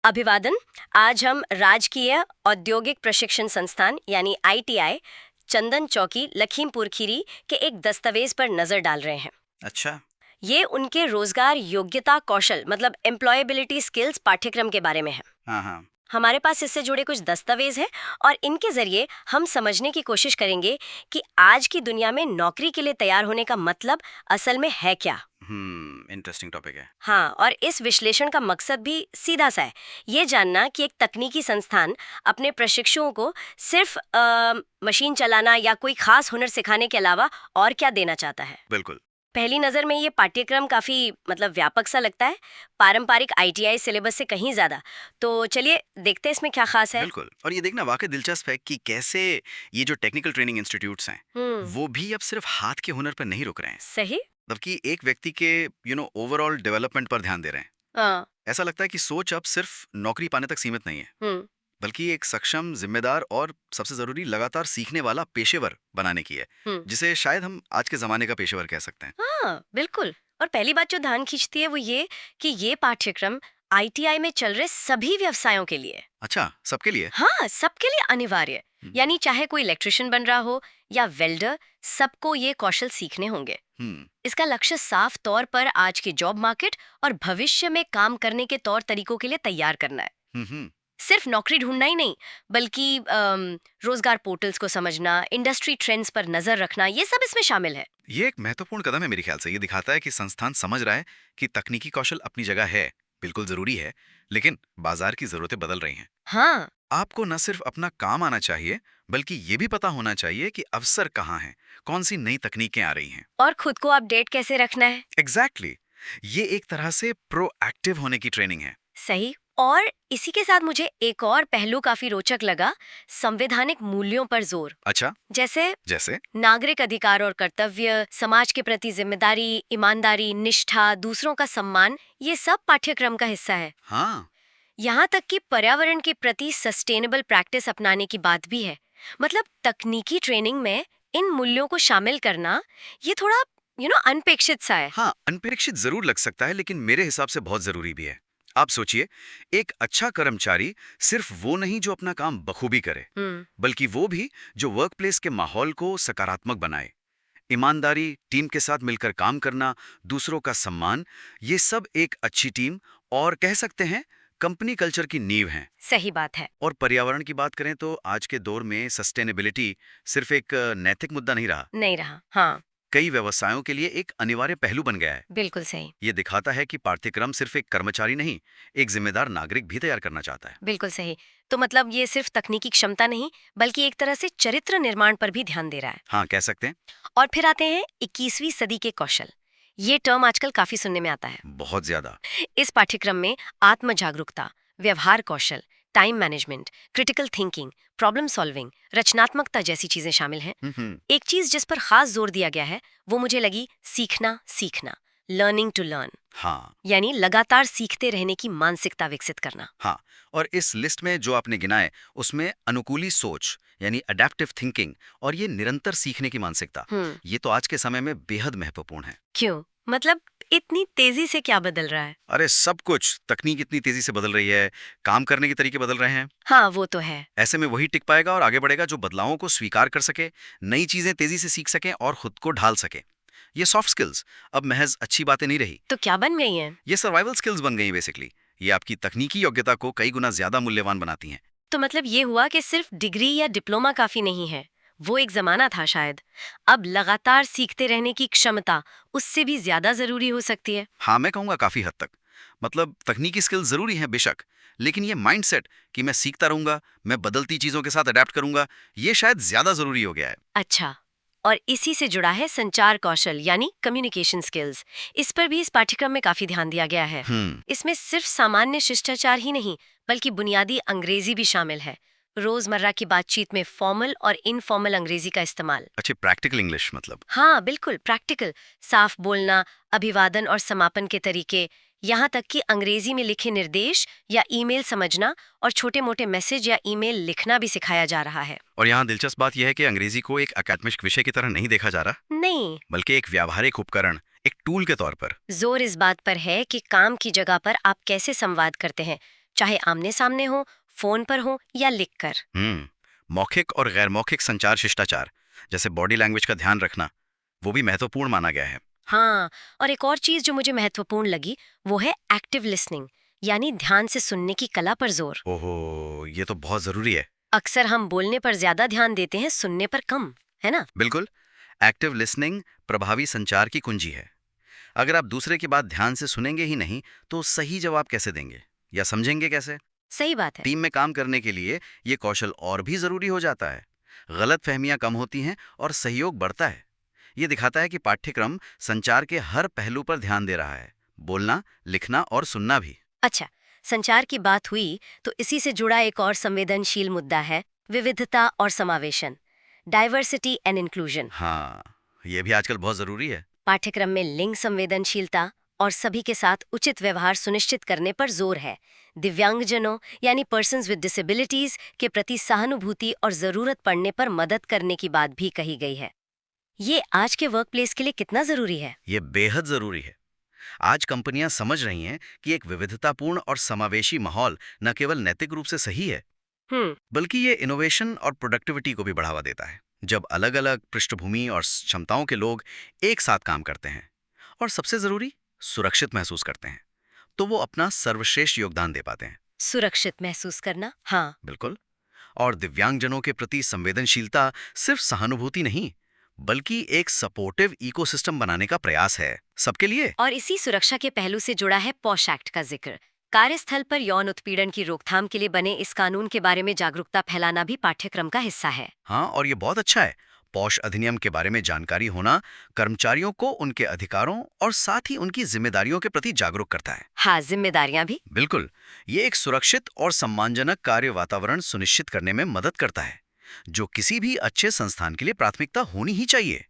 अभिवादन। आज हम राजकीय औद्योगिक प्रशिक्षण संस्थान यानी आईटीआई चंदन चौकी लखीमपुर खीरी के एक दस्तावेज पर नजर डाल रहे हैं। अच्छा। ये उनके रोजगार योग्यता कौशल मतलब एम्प्लॉयबिलिटी स्किल्स पाठ्यक्रम के बारे में है। हाँ हाँ। हमारे पास इससे जुड़े कुछ दस्तावेज हैं और इनके जरिए हम समझने की कोशिश करेंगे कि आज की दुनिया में नौकरी के लिए तैयार होने का मतलब असल में है क्या। इंटरेस्टिंग टॉपिक है। हाँ, और इस विश्लेषण का मकसद भी सीधा सा है, ये जानना कि एक तकनीकी संस्थान अपने प्रशिक्षुओं को सिर्फ मशीन चलाना या कोई खास हुनर सिखाने के अलावा और क्या देना चाहता है। बिल्कुल। पहली नज़र में ये पाठ्यक्रम काफ़ी मतलब व्यापक सा लगता है, पारंपरिक आईटीआई सिलेबस से कहीं ज़्यादा। तो चलिए देखते हैं इसमें क्या खास है। बिल्कुल, और ये देखना वाकई दिलचस्प है कि कैसे ये जो टेक्निकल ट्रेनिंग इंस्टीट्यूट्स हैं वो भी अब सिर्फ हाथ के हुनर पर नहीं रुक रहे हैं, सही। बल्कि एक व्यक्ति के ओवरऑल डेवलपमेंट पर ध्यान दे रहे हैं। हाँ। ऐसा लगता है कि सोच अब सिर्फ नौकरी पाने तक सीमित नहीं है, बल्कि एक सक्षम, जिम्मेदार और सबसे जरूरी लगातार सीखने वाला पेशेवर बनाने की है, जिसे शायद हम आज के जमाने का पेशेवर कह सकते हैं। हाँ, बिल्कुल। और पहली बात जो ध्यान खींचती है वो ये कि ये पाठ्यक्रम आईटीआई में चल रहे सभी व्यवसायों के लिए। अच्छा, सबके लिए? हाँ, सबके लिए अनिवार्य। यानी चाहे कोई इलेक्ट्रिशियन बन रहा हो या वेल्डर, सबको ये कौशल सीखने होंगे। इसका लक्ष्य साफ तौर पर आज के जॉब मार्केट और भविष्य में काम करने के तौर तरीकों के लिए तैयार करना है। सिर्फ नौकरी ढूंढना ही नहीं, बल्कि रोजगार पोर्टल्स को समझना, इंडस्ट्री ट्रेंड्स पर नजर रखना, ये सब इसमें शामिल है। ये एक महत्वपूर्ण कदम है मेरे ख्याल से। ये दिखाता है कि संस्थान समझ रहा है कि तकनीकी कौशल अपनी जगह है, बिल्कुल जरूरी है, लेकिन बाजार की जरूरतें बदल रही हैं। हाँ। आपको न सिर्फ अपना काम आना चाहिए, बल्कि ये भी पता होना चाहिए कि अवसर कहाँ हैं, कौन सी नई तकनीकें आ रही हैं। और खुद को अपडेट कैसे रखना है। एग्जैक्टली। ये एक तरह से प्रोएक्टिव होने की ट्रेनिंग है। सही। और इसी के साथ मुझे एक और पहलू काफी रोचक लगा, संवैधानिक मूल्यों पर जोर। अच्छा। जैसे जैसे? नागरिक अधिकार और कर्तव्य, समाज के प्रति जिम्मेदारी, ईमानदारी, निष्ठा, दूसरों का सम्मान, ये सब पाठ्यक्रम का हिस्सा है। हाँ। यहाँ तक कि पर्यावरण के प्रति सस्टेनेबल प्रैक्टिस अपनाने की बात भी है। मतलब तकनीकी ट्रेनिंग में इन मूल्यों को शामिल करना ये थोड़ा अनपेक्षित सा है। हाँ, अनपेक्षित जरूर लग सकता है, लेकिन मेरे हिसाब से बहुत जरूरी भी है। आप सोचिए, एक अच्छा कर्मचारी सिर्फ वो नहीं जो अपना काम बखूबी करे, बल्कि वो भी जो वर्कप्लेस के माहौल को सकारात्मक बनाए। ईमानदारी, टीम के साथ मिलकर काम करना, दूसरों का सम्मान, ये सब एक अच्छी टीम और कह सकते हैं कंपनी कल्चर की नींव हैं। सही बात है। और पर्यावरण की बात करें तो आज के दौर में सस्टेनेबिलिटी सिर्फ एक नैतिक मुद्दा नहीं रहा, नहीं रहा। हाँ, कई व्यवसायों के लिए एक अनिवार्य पहलू बन गया है। बिल्कुल सही। ये दिखाता है कि पाठ्यक्रम सिर्फ एक कर्मचारी नहीं, एक जिम्मेदार नागरिक भी तैयार करना चाहता है। बिल्कुल सही। तो मतलब ये सिर्फ तकनीकी क्षमता नहीं, बल्कि एक तरह से चरित्र निर्माण पर भी ध्यान दे रहा है। हाँ, कह सकते हैं। और फिर आते हैं 21वीं सदी के कौशल। ये टर्म आजकल काफी सुनने में आता है। बहुत ज्यादा। इस पाठ्यक्रम में आत्म जागरूकता, व्यवहार कौशल, time management, critical thinking, problem solving, रचनात्मकता जैसी चीजें शामिल हैं। एक चीज जिस पर खास जोर दिया गया है वो मुझे लगी सीखना सीखना, लर्निंग टू लर्न। हाँ। यानी लगातार सीखते रहने की मानसिकता विकसित करना। हाँ, और इस लिस्ट में जो आपने गिनाए उसमें अनुकूली सोच यानी अडेप्टिव थिंकिंग और ये निरंतर सीखने की मानसिकता, ये तो आज के समय में बेहद महत्वपूर्ण है। क्यों? मतलब इतनी तेजी से क्या बदल रहा है? अरे सब कुछ, तकनीक इतनी तेजी से बदल रही है, काम करने के तरीके बदल रहे हैं। हाँ, वो तो है। ऐसे में वही टिक पाएगा और आगे बढ़ेगा जो बदलावों को स्वीकार कर सके, नई चीजें तेजी से सीख सके और खुद को ढाल सके। ये सॉफ्ट स्किल्स अब महज अच्छी बातें नहीं रही, तो क्या बन गई हैं? ये सर्वाइवल स्किल्स बन गई बेसिकली। ये आपकी तकनीकी योग्यता को कई गुना ज्यादा मूल्यवान बनाती हैं। तो मतलब ये हुआ कि सिर्फ डिग्री या डिप्लोमा काफी नहीं है। वो एक जमाना था शायद, अब लगातार सीखते रहने की क्षमता उससे भी ज्यादा जरूरी हो सकती है। हाँ, मैं कहूँगा काफी हद तक। मतलब तकनीकी स्किल्स जरूरी हैं बेशक, लेकिन ये माइंडसेट कि मैं सीखता रहूंगा, मैं बदलती चीजों के साथ अडेप्ट करूंगा, ये शायद ज्यादा जरूरी हो गया है। अच्छा, और इसी से जुड़ा है संचार कौशल यानी कम्युनिकेशन स्किल्स। इस पर भी इस पाठ्यक्रम में काफी ध्यान दिया गया है। इसमें सिर्फ सामान्य शिष्टाचार ही नहीं, बल्कि बुनियादी अंग्रेजी भी शामिल है। रोजमर्रा की बातचीत में फॉर्मल और इनफॉर्मल अंग्रेजी का इस्तेमाल। अच्छे प्रैक्टिकल इंग्लिश मतलब? हाँ, बिल्कुल प्रैक्टिकल। साफ बोलना, अभिवादन और समापन के तरीके, यहाँ तक कि अंग्रेजी में लिखे निर्देश या ईमेल समझना और छोटे मोटे मैसेज या ईमेल लिखना भी सिखाया जा रहा है। और यहाँ दिलचस्प बात यह है कि अंग्रेजी को एक अकादमिक विषय की तरह नहीं देखा जा रहा, नहीं, बल्कि एक व्यावहारिक उपकरण, एक टूल के तौर पर। जोर इस बात पर है कि काम की जगह पर आप कैसे संवाद करते हैं, चाहे आमने सामने हो, फोन पर हो या लिखकर। मौखिक और गैर मौखिक संचार शिष्टाचार, जैसे बॉडी लैंग्वेज का ध्यान रखना, वो भी महत्वपूर्ण माना गया है। हाँ, और एक और चीज जो मुझे महत्वपूर्ण लगी वो है एक्टिव लिसनिंग, यानी ध्यान से सुनने की कला पर जोर। ओहो, ये तो बहुत जरूरी है। अक्सर हम बोलने पर ज्यादा ध्यान देते हैं, सुनने पर कम, है ना? बिल्कुल। एक्टिव लिसनिंग प्रभावी संचार की कुंजी है। अगर आप दूसरे की बात ध्यान से सुनेंगे ही नहीं तो सही जवाब कैसे देंगे या समझेंगे कैसे? सही बात है। टीम में काम करने के लिए ये कौशल और भी जरूरी हो जाता है। गलत फहमियां कम होती हैं और सहयोग बढ़ता है। ये दिखाता है कि पाठ्यक्रम संचार के हर पहलू पर ध्यान दे रहा है, बोलना, लिखना और सुनना भी। अच्छा, संचार की बात हुई तो इसी से जुड़ा एक और संवेदनशील मुद्दा है विविधता और समावेशन, डाइवर्सिटी एंड इंक्लूजन। हाँ, ये भी आजकल बहुत जरूरी है। पाठ्यक्रम में लिंग संवेदनशीलता और सभी के साथ उचित व्यवहार सुनिश्चित करने पर जोर है। दिव्यांगजनों यानी पर्सन्स विद डिसेबिलिटीज के प्रति सहानुभूति और जरूरत पड़ने पर मदद करने की बात भी कही गई है। ये आज के वर्कप्लेस के लिए कितना जरूरी है? ये बेहद जरूरी है। आज कंपनियां समझ रही हैं कि एक विविधतापूर्ण और समावेशी माहौल न केवल नैतिक रूप से सही है, बल्कि ये इनोवेशन और प्रोडक्टिविटी को भी बढ़ावा देता है। जब अलग अलग पृष्ठभूमि और क्षमताओं के लोग एक साथ काम करते हैं और सबसे जरूरी सुरक्षित महसूस करते हैं, तो वो अपना सर्वश्रेष्ठ योगदान दे पाते हैं। सुरक्षित महसूस करना, हाँ बिल्कुल। और दिव्यांगजनों के प्रति संवेदनशीलता सिर्फ सहानुभूति नहीं, बल्कि एक सपोर्टिव इकोसिस्टम बनाने का प्रयास है सबके लिए। और इसी सुरक्षा के पहलू से जुड़ा है पॉश एक्ट का जिक्र। कार्यस्थल पर यौन उत्पीड़न की रोकथाम के लिए बने इस कानून के बारे में जागरूकता फैलाना भी पाठ्यक्रम का हिस्सा है। हाँ, और ये बहुत अच्छा है। पॉश अधिनियम के बारे में जानकारी होना कर्मचारियों को उनके अधिकारों और साथ ही उनकी जिम्मेदारियों के प्रति जागरूक करता है। हाँ, जिम्मेदारियां भी। बिल्कुल। ये एक सुरक्षित और सम्मानजनक कार्य वातावरण सुनिश्चित करने में मदद करता है, जो किसी भी अच्छे संस्थान के लिए प्राथमिकता होनी ही चाहिए।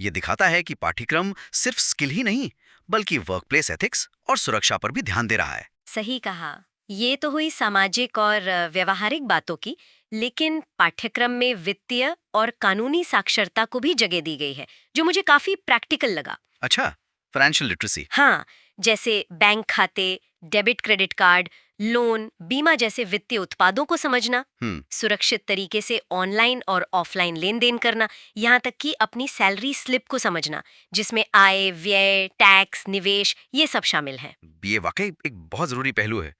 ये दिखाता है कि पाठ्यक्रम सिर्फ स्किल ही नहीं, बल्कि वर्कप्लेस एथिक्स और सुरक्षा पर भी ध्यान दे रहा है। सही कहा। ये तो हुई सामाजिक और व्यवहारिक बातों की, लेकिन पाठ्यक्रम में वित्तीय और कानूनी साक्षरता को भी जगह दी गई है, जो मुझे काफी प्रैक्टिकल लगा। अच्छा, फाइनेंशियल लिटरेसी। हाँ, जैसे बैंक खाते, डेबिट क्रेडिट कार्ड, लोन, बीमा जैसे वित्तीय उत्पादों को समझना, सुरक्षित तरीके से ऑनलाइन और ऑफलाइन लेन देन करना, यहाँ तक कि अपनी सैलरी स्लिप को समझना, जिसमें आय, व्यय, टैक्स, निवेश ये सब शामिल हैं। ये वाकई एक बहुत जरूरी पहलू है।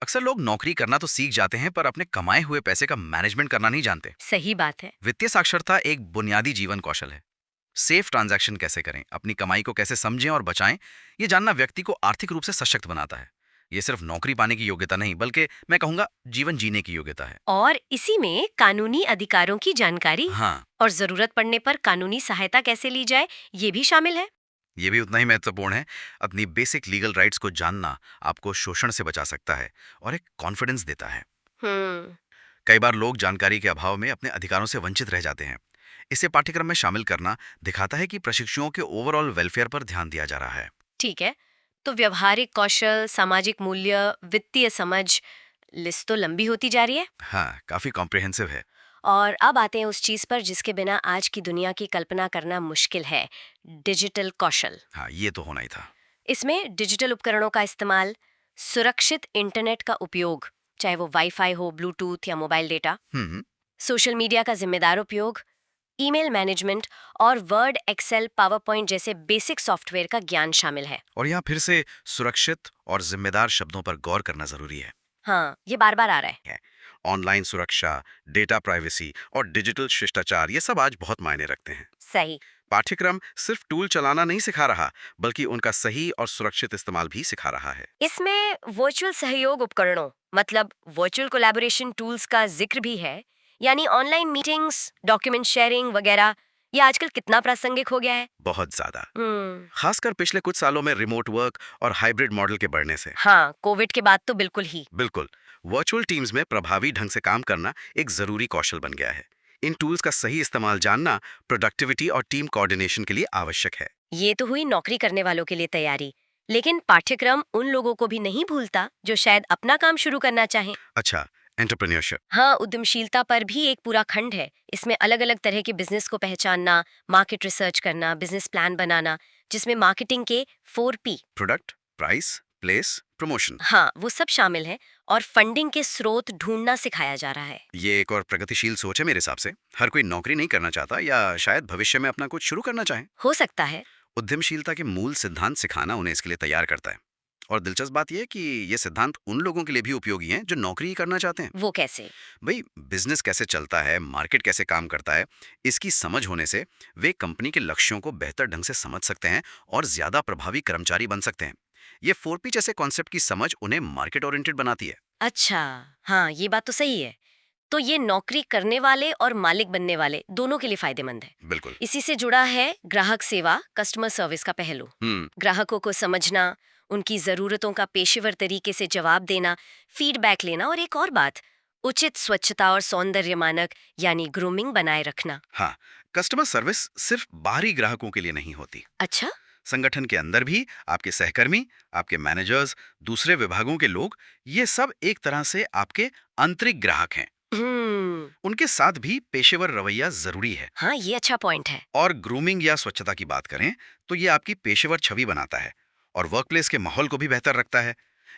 अक्सर लोग नौकरी करना तो सीख जाते हैं, पर अपने कमाए हुए पैसे का मैनेजमेंट करना नहीं जानते। सही बात है। वित्तीय साक्षरता एक बुनियादी जीवन कौशल है। सेफ ट्रांजैक्शन कैसे करें, अपनी कमाई को कैसे समझें और बचाएं, ये जानना व्यक्ति को आर्थिक रूप से सशक्त बनाता है। ये सिर्फ नौकरी पाने की योग्यता नहीं, बल्कि मैं कहूंगा जीवन जीने की योग्यता है। और इसी में कानूनी अधिकारों की जानकारी, हाँ, और जरूरत पड़ने पर कानूनी सहायता कैसे ली जाए, ये भी शामिल है। ये भी उतना ही महत्वपूर्ण है। अपनी बेसिक लीगल राइट्स को जानना आपको शोषण से बचा सकता है और एक कॉन्फिडेंस देता है। कई बार लोग जानकारी के अभाव में अपने अधिकारों से वंचित रह जाते हैं। इसे पाठ्यक्रम में शामिल करना दिखाता है कि प्रशिक्षुओं के ओवरऑल वेलफेयर पर ध्यान दिया जा रहा है। ठीक है, तो व्यवहारिक कौशल, सामाजिक मूल्य, वित्तीय समझ, लिस्ट तो लंबी होती जा रही है। हाँ, काफी कॉम्प्रिहेंसिव है। और अब आते हैं उस चीज पर जिसके बिना आज की दुनिया की कल्पना करना मुश्किल है, डिजिटल कौशल। हाँ, ये तो होना ही था। इसमें डिजिटल उपकरणों का इस्तेमाल, सुरक्षित इंटरनेट का उपयोग, चाहे वो वाईफाई हो, ब्लूटूथ या मोबाइल डेटा, सोशल मीडिया का जिम्मेदार उपयोग, ईमेल मैनेजमेंट और वर्ड, एक्सेल, पावर पॉइंट जैसे बेसिक सॉफ्टवेयर का ज्ञान शामिल है। और यहाँ फिर से सुरक्षित और जिम्मेदार शब्दों पर गौर करना जरूरी है। हाँ, ये बार बार आ रहा है। ऑनलाइन सुरक्षा, डेटा प्राइवेसी और डिजिटल शिष्टाचार, ये सब आज बहुत मायने रखते हैं। सही। पाठ्यक्रम सिर्फ टूल चलाना नहीं सिखा रहा, बल्कि उनका सही और सुरक्षित इस्तेमाल भी सिखा रहा है। इसमें वर्चुअल सहयोग उपकरणों मतलब वर्चुअल कोलैबोरेशन टूल्स का जिक्र भी है, यानी ऑनलाइन मीटिंग्स, डॉक्यूमेंट शेयरिंग वगैरह। ये आजकल कितना प्रासंगिक हो गया है। बहुत ज्यादा। खासकर पिछले कुछ सालों में रिमोट वर्क और हाइब्रिड मॉडल के बढ़ने से। हाँ, कोविड के बाद तो बिल्कुल ही। बिल्कुल। वर्चुअल टीम्स में प्रभावी ढंग से काम करना एक जरूरी कौशल बन गया है। इन टूल्स का सही इस्तेमाल जानना प्रोडक्टिविटी और टीम कोऑर्डिनेशन के लिए आवश्यक है। ये तो हुई नौकरी करने वालों के लिए तैयारी, लेकिन पाठ्यक्रम उन लोगों को भी नहीं भूलता जो शायद अपना काम शुरू करना चाहें। अच्छा, एंटरप्रेन्योरशिप। हाँ, उद्यमशीलता पर भी एक पूरा खंड है। इसमें अलग अलग तरह के बिजनेस को पहचानना, मार्केट रिसर्च करना, बिजनेस प्लान बनाना, जिसमें मार्केटिंग के 4P product, price, place, promotion. हाँ, वो सब शामिल है और फंडिंग के स्रोत ढूंढना सिखाया जा रहा है। ये एक और प्रगतिशील सोच है मेरे हिसाब से। हर कोई नौकरी नहीं करना चाहता या शायद भविष्य में अपना कुछ शुरू करना चाहे। हो सकता है। उद्यमशीलता के मूल सिद्धांत सिखाना उन्हें इसके लिए तैयार करता है। और दिलचस्प बात यह है कि ये सिद्धांत उन लोगों के लिए भी उपयोगी हैं जो नौकरी ही करना चाहते हैं। वो कैसे? भाई, बिजनेस कैसे चलता है, मार्केट कैसे काम करता है, इसकी समझ होने से वे कंपनी के लक्ष्यों को बेहतर ढंग से समझ सकते हैं और ज्यादा प्रभावी कर्मचारी बन सकते हैं। ये 4P जैसे कॉन्सेप्ट की समझ उन्हें मार्केट ओरिएंटेड बनाती है। अच्छा, हाँ, ये बात तो सही है। तो ये नौकरी करने वाले और मालिक बनने वाले दोनों के लिए फायदेमंद है। बिल्कुल। इसी से जुड़ा है ग्राहक सेवा, कस्टमर सर्विस का पहलू। ग्राहकों को समझना, उनकी जरूरतों का पेशेवर तरीके से जवाब देना, फीडबैक लेना और एक और बात, उचित स्वच्छता और सौंदर्य मानक यानी ग्रूमिंग बनाए रखना। हाँ, कस्टमर सर्विस सिर्फ बाहरी ग्राहकों के लिए नहीं होती। अच्छा, संगठन के अंदर भी आपके सहकर्मी, आपके मैनेजर्स, दूसरे विभागों के लोग, ये सब एक तरह से आपके आंतरिक ग्राहक हैं। उनके साथ भी पेशेवर रवैया जरूरी है। हाँ, ये अच्छा पॉइंट है। और ग्रूमिंग या स्वच्छता की बात करें तो ये आपकी पेशेवर छवि बनाता है और वर्कप्लेस के माहौल को भी बेहतर रखता है।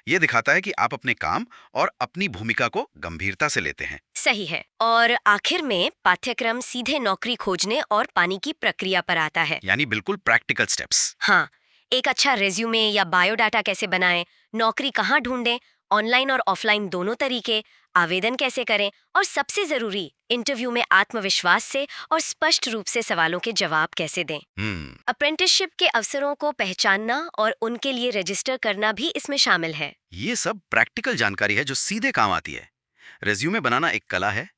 ये दिखाता है कि आप अपने काम और अपनी भूमिका को गंभीरता से लेते हैं। सही है। और आखिर में पाठ्यक्रम सीधे नौकरी खोजने और पाने की प्रक्रिया पर आता है। यानी बिल्कुल प्रैक्टिकल स्टेप्स। हाँ, एक अच्छा रेज्यूमे या बायोडाटा कैसे बनाएं, नौकरी कहाँ ढूंढें, ऑनलाइन और ऑफलाइन दोनों तरीके, आवेदन कैसे करें और सबसे जरूरी, इंटरव्यू में आत्मविश्वास से और स्पष्ट रूप से सवालों के जवाब कैसे दें। अप्रेंटिसशिप के अवसरों को पहचानना और उनके लिए रजिस्टर करना भी इसमें शामिल है। ये सब प्रैक्टिकल जानकारी है जो सीधे काम आती है। रेज्यूमे बनाना एक कला है,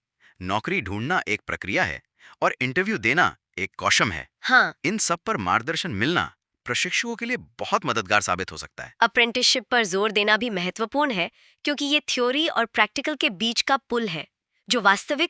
नौकरी ढूंढना एक प्रक्रिया है और इंटरव्यू देना एक कौशल है। हाँ, इन सब पर मार्गदर्शन मिलना प्रशिक्षुओं के लिए बहुत मददगार साबित हो सकता है। अप्रेंटिसशिप पर जोर देना भी महत्वपूर्ण है क्योंकि ये थ्योरी और प्रैक्टिकल के बीच का पुल है जो वास्तविक